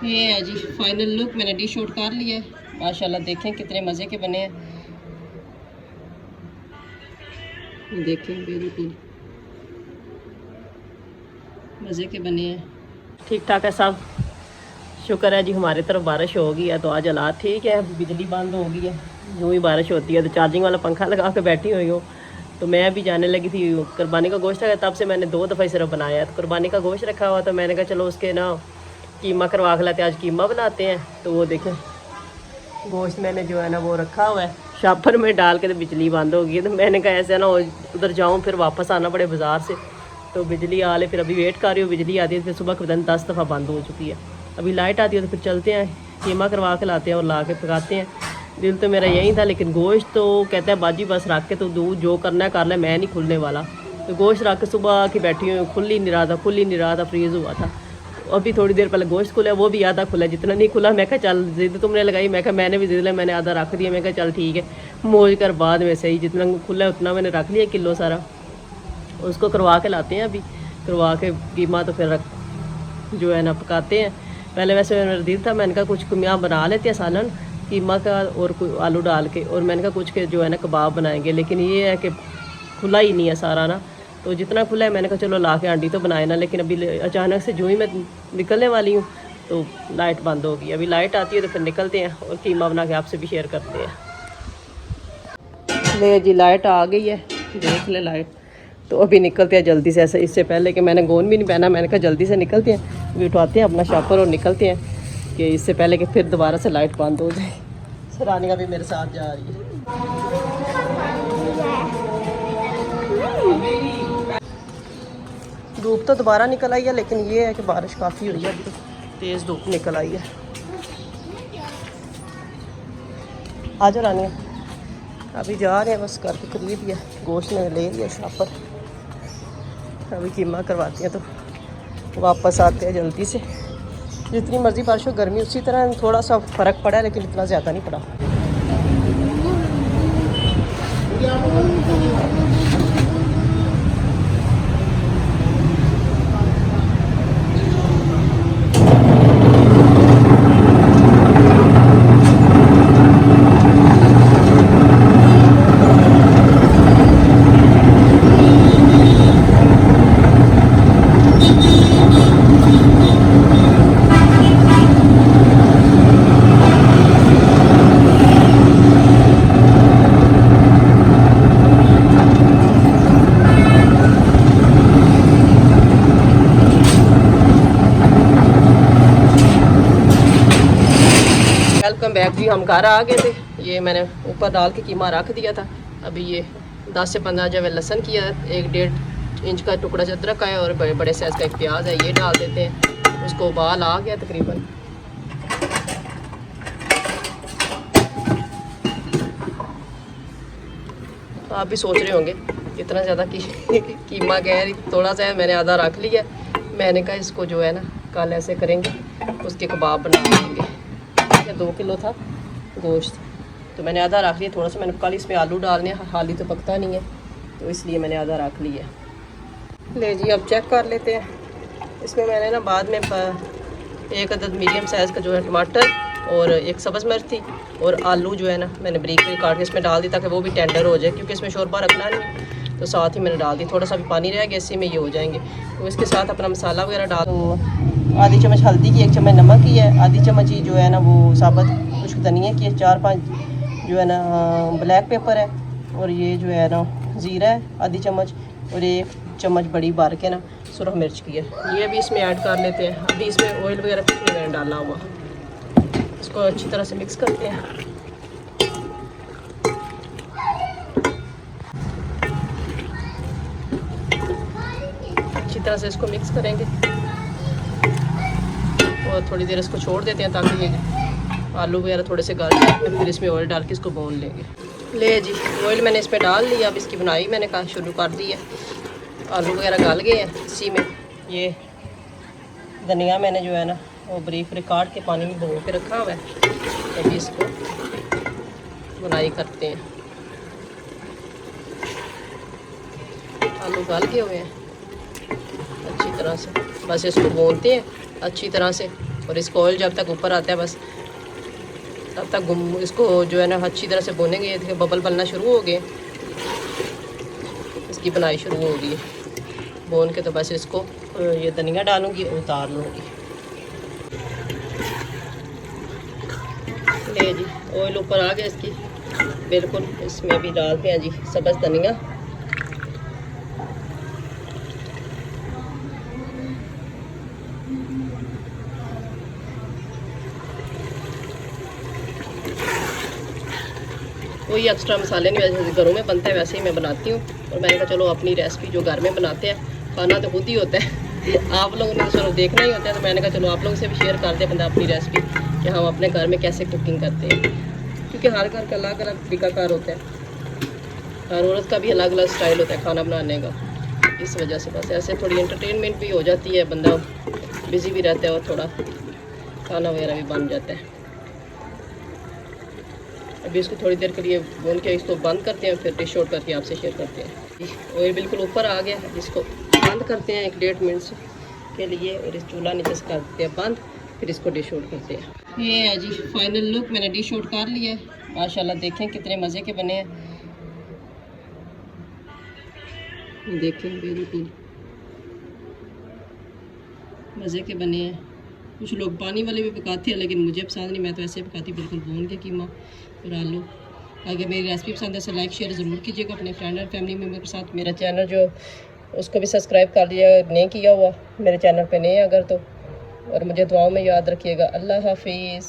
ये है जी final look, मैंने डिश आउट कर लिया है। माशाल्लाह देखें कितने मज़े के बने हैं। देखें बिल्कुल मज़े के बने हैं। ठीक ठाक है सब, शुक्र है जी हमारी तरफ बारिश हो गई है तो आज हालात ठीक है। बिजली बंद हो गई है, यूँ ही बारिश होती है तो चार्जिंग वाला पंखा लगा के बैठी हुई हूँ। तो मैं भी जाने लगी थी, कुर्बानी का गोश्त है तब से मैंने 2 दफ़ा ही सिर्फ बनाया है। तो कुर्बानी का गोश्त रखा हुआ तो मैंने कहा चलो उसके ना कीमा करवा के लाते, आज कीमा बनाते हैं। तो वो देखें गोश्त मैंने जो है ना वो रखा हुआ है, शापर में डाल के तो बिजली बंद हो गई है। तो मैंने कहा ऐसे ना उधर जाऊँ फिर वापस आना पड़े बाज़ार से, तो बिजली आ ले। फिर अभी वेट कर रही हूँ, बिजली आती है फिर सुबह के 10 दफ़ा बंद हो चुकी है। अभी लाइट आती है तो फिर चलते हैं कीमा करवा के लाते हैं और ला के पकाते हैं। दिल तो मेरा यही था, लेकिन गोश्त तो कहता है बाजी बस रख के तो दूध जो करना है कर ले, मैं नहीं खुलने वाला। तो गोश्त रख के सुबह की बैठी हुई, खुल ही नहीं रहा था, फ्रीज़ हुआ था। अभी थोड़ी देर पहले गोश्त खुला, वो भी आधा खुला, जितना नहीं खुला। मैं कहा चल जिद तुमने लगाई, मैं कहा मैंने भी जिद लिया, मैंने आधा रख दिया। मैं कहा चल ठीक है मौज कर, बाद में सही, जितना खुला है उतना मैंने रख लिया किलो सारा। उसको करवा के लाते हैं, अभी करवा के कीमा तो फिर जो है ना पकाते हैं। पहले वैसे मेरा दिल था, मैंने कहा कुछ यहाँ बना लेते हैं सालन कीमा का और आलू डाल के, और मैंने कहा कुछ के जो है ना कबाब बनाएंगे, लेकिन ये है कि खुला ही नहीं है सारा ना। तो जितना खुला है मैंने कहा चलो ला के आंटी तो बनाए ना, लेकिन अभी अचानक से जो ही मैं निकलने वाली हूँ तो लाइट बंद हो गई। अभी लाइट आती है तो फिर निकलते हैं और कीमा बना के आपसे भी शेयर करते हैं। ले जी लाइट आ गई है, देख ले लाइट। तो अभी निकलते हैं जल्दी से, ऐसे इससे पहले कि मैंने गोन भी नहीं पहना, मैंने कहा जल्दी से निकलते हैं। अभी उठाते हैं अपना शापर और निकलते हैं कि इससे पहले कि फिर दोबारा से लाइट बंद हो जाए। सरानिया भी मेरे साथ जा रही है। धूप तो दोबारा निकल आई है, लेकिन ये है कि बारिश काफ़ी हुई है, अभी तो तेज़ धूप निकल आई है। आ जाओ रानिया, अभी जा रहे हैं बस, घर के करीब ही है। गोश्त में ले लिया शापर, अभी कीमा करवाते हैं तो वापस आते हैं जल्दी से। जितनी मर्ज़ी बारिश हो, गर्मी उसी तरह, थोड़ा सा फ़र्क पड़ा है लेकिन इतना ज़्यादा नहीं पड़ा। वेलकम बैक जी, हम घर आ गए थे। ये मैंने ऊपर डाल के कीमा रख दिया था। अभी ये 10 से 15 जब लहसुन किया, 1-1.5 इंच का टुकड़ा अदरक का है और बड़े बड़े साइज़ का एक प्याज है, ये डाल देते हैं। उसको उबाल आ गया तकरीबन। तो आप भी सोच रहे होंगे इतना ज़्यादा कीमा गया, थोड़ा सा है, मैंने आधा रख लिया। मैंने कहा इसको जो है ना कल ऐसे करेंगे, उसके कबाब बना देंगे। 2 किलो था गोश्त तो मैंने आधा रख लिया। थोड़ा सा मैंने कल इसमें आलू डालने, हाली तो पकता नहीं है तो इसलिए मैंने आधा रख लिया। ले जी अब चेक कर लेते हैं। इसमें मैंने ना बाद में 1 अदद मीडियम साइज़ का जो है टमाटर और 1 सब्ज़ मिर्च थी और आलू जो है ना मैंने बारीक बारीक काट के इसमें डाल दी ताकि वो भी टेंडर हो जाए, क्योंकि इसमें शोरबा रखना नहीं। तो साथ ही मैंने डाल दी, थोड़ा सा भी पानी रह गया इसी में ये हो जाएंगे। तो इसके साथ अपना मसाला वगैरह डाल, तो आधी चम्मच हल्दी की, 1 चम्मच नमक की है, आधी चम्मच ही जो है ना वो साबुत खुश्क धनिया की है, 4-5 जो है ना ब्लैक पेपर है, और ये जो है ना ज़ीरा है आधी चम्मच, और 1 चम्मच बड़ी बार के ना सुरख मिर्च की है। ये भी इसमें ऐड कर लेते हैं। अभी इसमें ऑयल वगैरह कुछ नहीं मैंने डाला हुआ। इसको अच्छी तरह से मिक्स करते हैं। अच्छी तरह से इसको मिक्स करेंगे और थोड़ी देर इसको छोड़ देते हैं ताकि ये आलू वगैरह थोड़े से गल जाए। फिर इसमें ऑयल डाल के इसको भून लेंगे। ले जी ऑयल मैंने इसमें डाल लिया। अब इसकी बुनाई मैंने कहा शुरू कर दी है। आलू वगैरह गल गए हैं। इसी में ये धनिया मैंने जो है ना वो बारीक बारीक काट के पानी में भिगो के रखा हुआ है। अभी इसको बुनाई करते हैं। आलू गल गए हुए हैं अच्छी तरह से, बस इसको भूनते हैं अच्छी तरह से और इसको ऑयल जब तक ऊपर आता है बस तब तक इसको जो है ना अच्छी तरह से भूनेंगे। ये बबल बनना शुरू हो गए, इसकी बनाई शुरू होगी। भून के तो बस इसको ये धनिया डालूंगी और उतार लूँगी। ले जी ऑयल ऊपर आ गया इसकी बिल्कुल। इसमें भी डालते हैं जी सब्ज़ धनिया। कोई एक्स्ट्रा मसाले नहीं, वैसे घरों में बनता है वैसे ही मैं बनाती हूँ। और मैंने कहा चलो अपनी रेसिपी जो घर में बनाते हैं, खाना तो खुद ही होता है आप लोगों ने तो चलो देखना ही होता है, तो मैंने कहा चलो आप लोगों से भी शेयर कर दे बंदा अपनी रेसिपी कि हम अपने घर में कैसे कुकिंग करते हैं। क्योंकि हर घर का अलग अलग तरीकाकार होता है, हर औरत का भी अलग अलग स्टाइल होता है खाना बनाने का। इस वजह से बस ऐसे थोड़ी एंटरटेनमेंट भी हो जाती है, बंदा बिज़ी भी रहता है और थोड़ा खाना वगैरह भी बन जाता है। अभी इसको थोड़ी देर के लिए भून के इसको बंद करते हैं, फिर डिश आउट करके आपसे शेयर करते हैं। ऑयल बिल्कुल ऊपर आ गया, इसको बंद करते हैं 1-1.5 मिनट के लिए और इस चूल्हा नीचे से कर देते हैं बंद, फिर इसको डिश आउट करते हैं। ये है जी फाइनल लुक, मैंने डिश आउट कर लिया है। माशाल्लाह देखें कितने मज़े के बने हैं, देखें बिल्कुल मज़े के बने हैं। कुछ लोग पानी वाले भी पकाते हैं लेकिन मुझे पसंद नहीं, मैं तो ऐसे पकाती बिल्कुल भून के कीमा और आलू। अगर मेरी रेसिपी पसंद है तो लाइक शेयर ज़रूर कीजिएगा अपने फ्रेंड और फैमिली मेम्बर के साथ। मेरा चैनल जो उसको भी सब्सक्राइब कर लीजिएगा नहीं किया हुआ मेरे चैनल पे नहीं है अगर तो। और मुझे दुआओं में याद रखिएगा। अल्लाह हाफिज़।